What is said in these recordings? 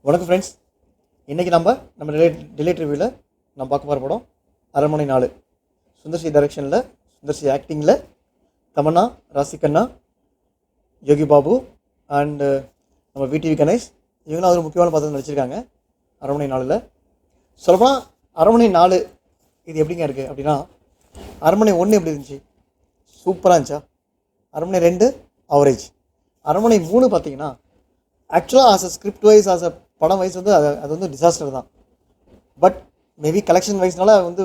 வணக்கம் ஃப்ரெண்ட்ஸ். இன்றைக்கி நம்ம டிலேட் ரிவ்யூவில் நம்ம பார்க்க போகிற படம் அரண்மனை 4. சுந்தர்சி டைரக்ஷனில், சுந்தர்சி ஆக்டிங்கில், தமன்னா, ராசிகண்ணா, யோகி பாபு அண்டு நம்ம விடிவி கணேஷ் இவங்களாம் ஒரு முக்கியமான பாத்திரம் நடிச்சிருக்காங்க அரண்மனை 4ல். சொல்லப்போனால் அரண்மனை 4 இது எப்படிங்க இருக்குது அப்படின்னா, அரண்மனை 1 எப்படி இருந்துச்சு, சூப்பராக இருந்துச்சா. அரண்மனை 2 அவரேஜ். அரண்மனை 3 பார்த்தீங்கன்னா ஆக்சுவலாக as a script wise, as a படம் வைஸ் வந்து அது வந்து டிசாஸ்டர் தான். பட் மேபி கலெக்ஷன் வைஸ்னால வந்து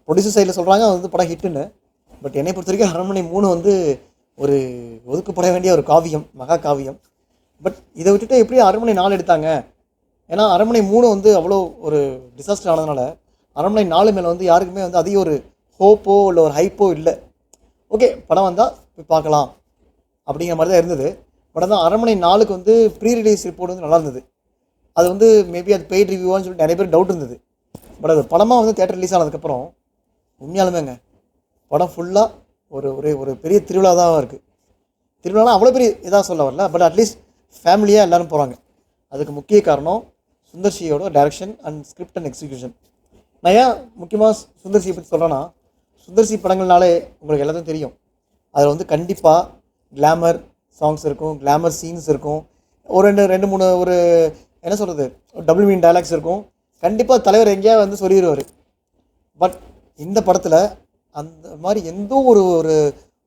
ப்ரொடியூசர் சைடில் சொல்கிறாங்க அது வந்து படம் ஹிட்டுன்னு. பட் என்னை பொறுத்த வரைக்கும் அரண்மனை 3 வந்து ஒரு ஒதுக்கப்பட வேண்டிய ஒரு காவியம், மகா காவியம். பட் இதை விட்டுட்டு எப்படி அரண்மனை 4 எடுத்தாங்க? ஏன்னா அரண்மனை 3 வந்து அவ்வளோ ஒரு டிசாஸ்டர் ஆனதுனால அரண்மனை 4 மேலே வந்து யாருக்குமே வந்து அதிக ஒரு ஹோப்போ இல்லை ஒரு ஹைப்போ இல்லை. ஓகே, படம் வந்தால் போய் பார்க்கலாம் அப்படிங்கிற மாதிரி தான் இருந்தது. பட் தான் அரண்மனை 4க்கு வந்து ப்ரீ ரிலீஸ் ரிப்போர்ட் வந்து நல்லா இருந்தது. அது வந்து மேபி அது பெய்ட் ரிவ்யூவான்னு சொல்லிட்டு நிறைய பேர் டவுட் இருந்தது. பட் அது படமாக வந்து தேட்டர் ரிலீஸ் ஆனதுக்கப்புறம் உண்மையாலுமேங்க படம் ஃபுல்லாக ஒரு பெரிய திருவிழா தான் இருக்குது. திருவிழாலாம் அவ்வளோ பெரிய இதாக சொல்ல வரல, பட் அட்லீஸ்ட் ஃபேமிலியாக எல்லோரும் போகிறாங்க. அதுக்கு முக்கிய காரணம் சுந்தர்சியோட direction and script and execution. நான் ஏன் முக்கியமாக சுந்தர்சியை பற்றி சொல்கிறேன்னா, சுந்தர்சி படங்கள்னாலே உங்களுக்கு எல்லாத்தையும் தெரியும். அதில் வந்து கண்டிப்பாக கிளாமர் சாங்ஸ் இருக்கும், கிளாமர் சீன்ஸ் இருக்கும், ஒரு ரெண்டு மூணு ஒரு என்ன சொல்கிறது டபுள் மீன் டைலாக்ஸ் இருக்கும். கண்டிப்பாக தலைவர் எங்கேயா வந்து சொல்லிடுவார். பட் இந்த படத்தில் அந்த மாதிரி எந்த ஒரு ஒரு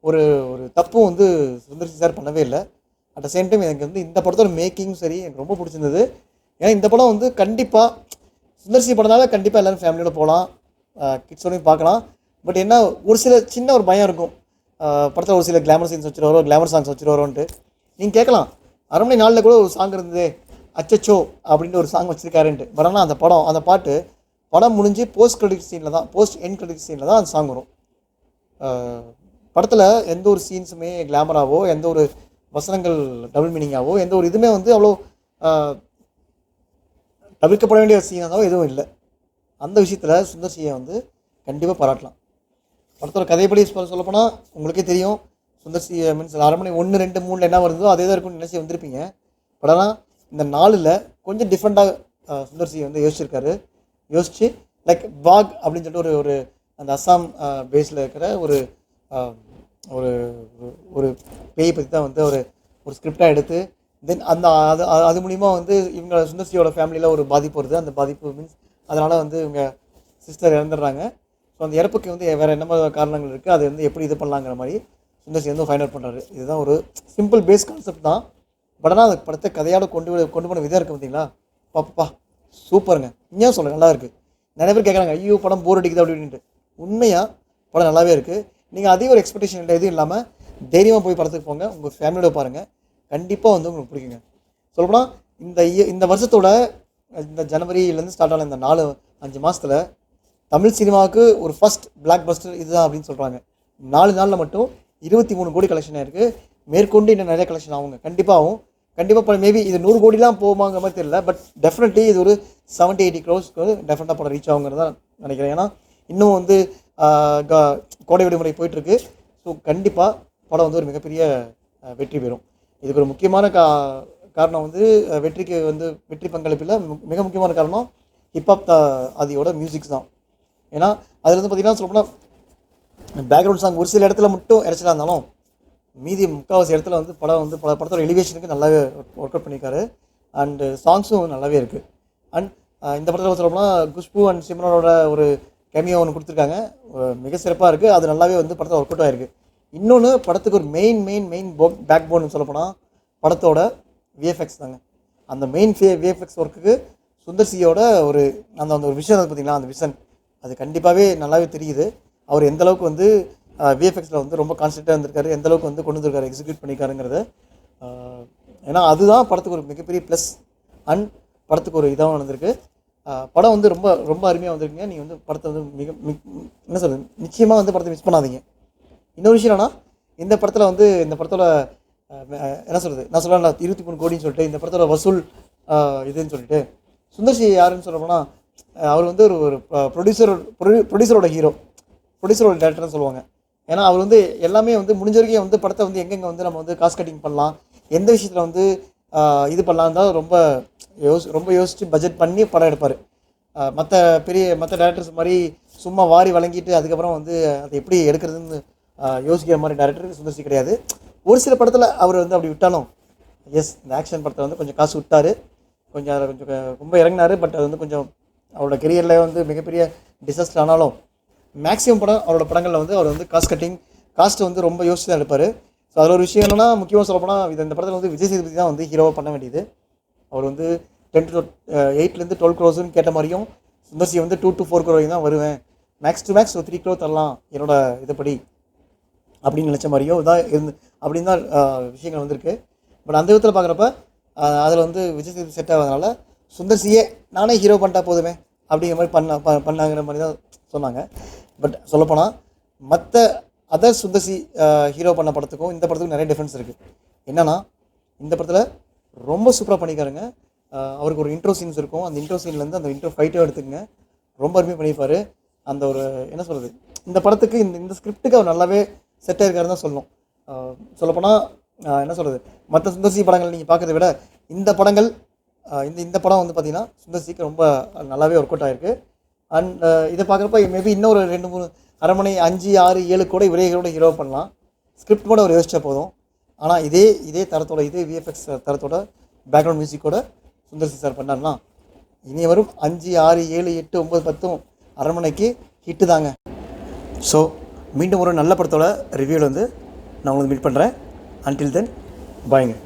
ஒரு ஒரு தப்பும் வந்து சுந்தர்சி சார் பண்ணவே இல்லை. அட் த சேம் டைம் எனக்கு வந்து இந்த படத்தோட மேக்கிங்கும் சரி எனக்கு ரொம்ப பிடிச்சிருந்தது. ஏன்னா இந்த படம் வந்து கண்டிப்பாக சுந்தர்சி படம்னால கண்டிப்பாக எல்லோரும் ஃபேமிலியோட போகலாம், கிட்ஸோடையும் பார்க்கலாம். பட் என்ன ஒரு சில சின்ன ஒரு பயம் இருக்கும், படத்தில் ஒரு சில கிளாமர் சீன்ஸ் வச்சுருவாரோ, கிளாமர் சாங்ஸ் வச்சுருவாரோன்ட்டு. நீங்கள் கேட்கலாம், அரண்மனை 4 கூட ஒரு சாங் இருந்தது அச்சச்சோ அப்படின்ட்டு ஒரு சாங் வச்சுருக்காருன்ட்டு. பட் ஆனால் அந்த பாட்டு படம் முடிஞ்சு போஸ்ட் கிரெடிட் சீனில் தான், போஸ்ட் எண்ட் கிரெடிட் சீனில் தான் அந்த சாங் வரும். படத்தில் எந்த ஒரு சீன்ஸுமே கிளாமராகவோ, எந்த ஒரு வசனங்கள் டபுள் மீனிங்காகவோ, எந்த ஒரு இதுவுமே வந்து அவ்வளோ தவிர்க்கப்பட வேண்டிய சீனாகவோ எதுவும் இல்லை. அந்த விஷயத்தில் சுந்தர்சியை வந்து கண்டிப்பாக பாராட்டலாம். படத்தோட கதைப்படி சொல்லப்போனால் உங்களுக்கே தெரியும், சுந்தர்சி மீன்ஸ் அரண்மனை 1, 2, 3 என்ன வருதோ அதே தான் இருக்கும்னு நினச்சி வந்திருப்பீங்க. பட் ஆனால் இந்த 4ல் கொஞ்சம் டிஃப்ரெண்ட்டாக சுந்தர்சி வந்து யோசிச்சு லைக் வாக் அப்படின்னு சொல்லிட்டு ஒரு அந்த அஸ்ஸாம் பேஸில் இருக்கிற ஒரு ஒரு ஒரு பேயை பற்றி தான் வந்து ஒரு ஸ்கிரிப்டாக எடுத்து தென் அது மூலிமா வந்து இவங்க சுந்தர்சியோட ஃபேமிலியில் ஒரு பாதிப்பு வருது. அந்த பாதிப்பு மீன்ஸ் அதனால் வந்து இவங்க சிஸ்டர் இறந்துடுறாங்க. ஸோ அந்த இறப்புக்கு வந்து வேறு என்ன மாதிரி காரணங்கள் இருக்குது, அது வந்து எப்படி இது பண்ணலாங்கிற மாதிரி சுந்தர்சி வந்து ஃபைண்ட் அவுட் பண்ணுறாரு. இதுதான் ஒரு சிம்பிள் பேஸ் கான்செப்ட் தான். பட் ஆனால் அது படத்தை கதையோட கொண்டு போன விதம் இருக்குது பார்த்தீங்களா, பாப்பா சூப்பருங்க. இன்னும் சொல்ல நல்லா இருக்குது. நிறைய பேர் கேட்குறாங்க ஐயோ படம் போர் அடிக்குது அப்படின்ட்டு. உண்மையாக படம் நல்லாவே இருக்குது. நீங்கள் அதிக ஒரு எக்ஸ்பெக்டேஷன் இல்லை எதுவும் இல்லாமல் தைரியமாக போய் படத்துக்கு போங்க, உங்கள் ஃபேமிலியோட பாருங்கள், கண்டிப்பாக வந்து உங்களுக்கு பிடிக்குங்க. சொல்லப்போனால் இந்த வருஷத்தோட இந்த ஜனவரியிலேருந்து ஸ்டார்ட் ஆன இந்த 4-5 மாதத்தில் தமிழ் சினிமாவுக்கு ஒரு ஃபஸ்ட் பிளாக் பஸ்டர் இதுதான் அப்படின்னு சொல்கிறாங்க. 4 நாளில் மட்டும் 23 கோடி கலெக்ஷன் ஆகிருக்கு. மேற்கொண்டு இன்னும் நிறைய கலெக்ஷன் ஆகுங்க, கண்டிப்பாக மேபி இது 100 கோடிலாம் போகுமாங்கிற மாதிரி தெரியல. பட் டெஃபினெட்லி இது ஒரு 70-80 க்ரோஸ்க்கு டெஃபினட்டாக படம் ரீச் ஆகுங்கிறது தான் நினைக்கிறேன். ஏன்னா இன்னும் வந்து கோடை விடுமுறை போயிட்டுருக்கு. ஸோ கண்டிப்பாக படம் வந்து ஒரு மிகப்பெரிய வெற்றி பெறும். இதுக்கு ஒரு முக்கியமான காரணம் வந்து வெற்றி பங்களிப்பில் மிக முக்கியமான காரணம் ஹிப்ஹாப் ஆதியோட மியூசிக்ஸ் தான். ஏன்னா அதில் வந்து பார்த்திங்கன்னா சொல்லப்போனால் பேக்ரவுண்ட் சாங் ஒரு சில இடத்துல மட்டும் இறைச்சலாக இருந்தாலும் மீதி முக்கால்வாசி இடத்துல வந்து படத்தோட எலிவேஷனுக்கு நல்லாவே ஒர்க் அவுட் பண்ணியிருக்காரு. அண்டு சாங்ஸும் நல்லாவே இருக்குது. அண்ட் இந்த படத்தில் சொல்லப்போனால் குஷ்பு அண்ட் சிம்ரனோட ஒரு கேமியோ ஒன்று கொடுத்துருக்காங்க, மிக சிறப்பாக இருக்குது. அது நல்லாவே வந்து படத்தில் ஒர்க் அவுட் ஆகிருக்கு. இன்னொன்று படத்துக்கு ஒரு மெயின் பேக் போன்னு சொல்லப்போனால் படத்தோட விஎஃப்எக்ஸ் தாங்க. அந்த மெயின் விஎஃப்எக்ஸ் ஒர்க்குக்கு சுந்தர்சியோட அந்த ஒரு விஷயம் பார்த்தீங்களா, அந்த விஷன் அது கண்டிப்பாகவே நல்லாவே தெரியுது. அவர் எந்தளவுக்கு வந்து விஎஃப்எக்ஸில் வந்து ரொம்ப கான்சென்ட்ராக இருந்திருக்காரு, எந்தளவுக்கு வந்து கொண்டு வந்திருக்காரு, எக்ஸிக்யூட் பண்ணியிருக்காருங்கிறது. ஏன்னா அதுதான் படத்துக்கு ஒரு மிகப்பெரிய ப்ளஸ் அண்ட் படத்துக்கு ஒரு இதாகவும் நடந்திருக்கு. படம் வந்து ரொம்ப ரொம்ப அருமையாக வந்திருக்குங்க. நீங்கள் வந்து படத்தை வந்து என்ன சொல்கிறது, நிச்சயமாக வந்து படத்தை மிஸ் பண்ணாதீங்க. இன்னொரு விஷயம் என்னன்னா, இந்த படத்தோட என்ன சொல்கிறது, நான் சொல்கிறேன் 23 கோடின்னு சொல்லிட்டு இந்த படத்தோட வசூல் இதுன்னு சொல்லிட்டு சுந்தர்சி யாருன்னு சொல்லப்போனால் அவர் வந்து ஒரு ப்ரொடியூசரோட ஹீரோ, ப்ரொடியூசரோட டேரக்டர்னு சொல்லுவாங்க. ஏன்னா அவர் வந்து எல்லாமே வந்து முடிஞ்ச வரைக்கும் வந்து படத்தை வந்து எங்கெங்கே வந்து நம்ம வந்து காஸ்ட் கட்டிங் பண்ணலாம், எந்த விஷயத்தில் வந்து இது பண்ணலாம் தான் ரொம்ப ரொம்ப யோசித்து பட்ஜெட் பண்ணி படம் எடுப்பார். மற்ற டேரக்டர்ஸ் மாதிரி சும்மா வாரி வழங்கிட்டு அதுக்கப்புறம் வந்து அதை எப்படி எடுக்கிறதுன்னு யோசிக்கிற மாதிரி டேரக்டருக்கு சுந்தர் சி கிடையாது. ஒரு சில படத்தில் அவர் வந்து அப்படி விட்டாலும், இந்த ஆக்ஷன் படத்தில் வந்து கொஞ்சம் காசு விட்டார், கொஞ்சம் ரொம்ப இறங்கினார். பட் அது வந்து கொஞ்சம் அவரோட கெரியரில் வந்து மிகப்பெரிய டிசாஸ்டர் ஆனாலும் மேக்ஸிமம் அவரோட படங்களில் வந்து அவர் வந்து காஸ்ட்டு வந்து ரொம்ப யோசிச்சு தான் எடுப்பார். ஸோ அதில் ஒரு விஷயம் என்னென்னா, முக்கியமாக சொல்லப்போனால் இந்த படத்தில் வந்து விஜய் சேதுபதி தான் வந்து ஹீரோவாக பண்ண வேண்டியது. அவர் வந்து 8 to 12 crores கேட்ட மாதிரியும், சுந்தர் சி வந்து 2 to 4 crore தான் வருவேன், மேக்ஸ் டு மேக்ஸ் ஒரு 3 crore தரலாம் என்னோட இதுபடி அப்படின்னு நினச்ச மாதிரியும் இதான் அப்படின்னு தான் விஷயங்கள் வந்திருக்கு. பட் அந்த விதத்தில் பார்க்குறப்ப அதில் வந்து விஜய் சேதுபதி செட் ஆகாதனால சுந்தர் சியே நானே ஹீரோ பண்ணிட்டா போதுமே அப்படிங்கிற மாதிரி பண்ணாங்கிற மாதிரி தான் சொன்னாங்க. பட் சொல்லப்போனால் மற்ற அதர் சுந்தர் சி ஹீரோ பண்ண படத்துக்கும் இந்த படத்துக்கும் நிறைய டிஃப்ரென்ஸ் இருக்குது. என்னென்னா, இந்த படத்தில் ரொம்ப சூப்பராக பண்ணியிருக்காருங்க. அவருக்கு ஒரு இன்ட்ரோ சீன்ஸ் இருக்கும். அந்த இன்ட்ரோ சீன்லேருந்து அந்த இன்ட்ரோ ஃபைட்டோ எடுத்துக்கங்க, ரொம்ப அருமையாக பண்ணியிருப்பார். அந்த ஒரு என்ன சொல்கிறது, இந்த படத்துக்கு இந்த ஸ்கிரிப்டுக்கு அவர் நல்லாவே செட் ஆகிருக்காருன்னு தான் சொல்லணும். சொல்லப்போனால் என்ன சொல்கிறது, மற்ற சுந்தர் சி படங்கள் நீங்கள் பார்க்குறத விட இந்த படங்கள் இந்த படம் வந்து பார்த்திங்கன்னா சுந்தர் சிக்கு ரொம்ப நல்லாவே ஒர்க் அவுட் ஆகிருக்கு. அண்ட் இதை பார்க்குறப்ப மேபி இன்னொரு 2-3 அரண்மனை 5, 6, 7 கூட இவரோட ஹீரோ பண்ணலாம். ஸ்கிரிப்ட் கூட அவர் யோசிச்சா போதும். ஆனால் இதே தரத்தோட, இதே விஎஃப்எக்ஸ் தரத்தோட, பேக்ரவுண்ட் மியூசிக்கோட சுந்தர் சி சார் பண்ணார்னா இனி வரும் 5, 6, 7, 8, 9, 10 அரண்மனைக்கு ஹிட்டு தாங்க. ஸோ மீண்டும் ஒரு நல்ல படத்தோட ரிவ்யூவில் வந்து நான் உங்களுக்கு மீட் பண்ணுறேன். அன்டில் தென் பாய்ங்க.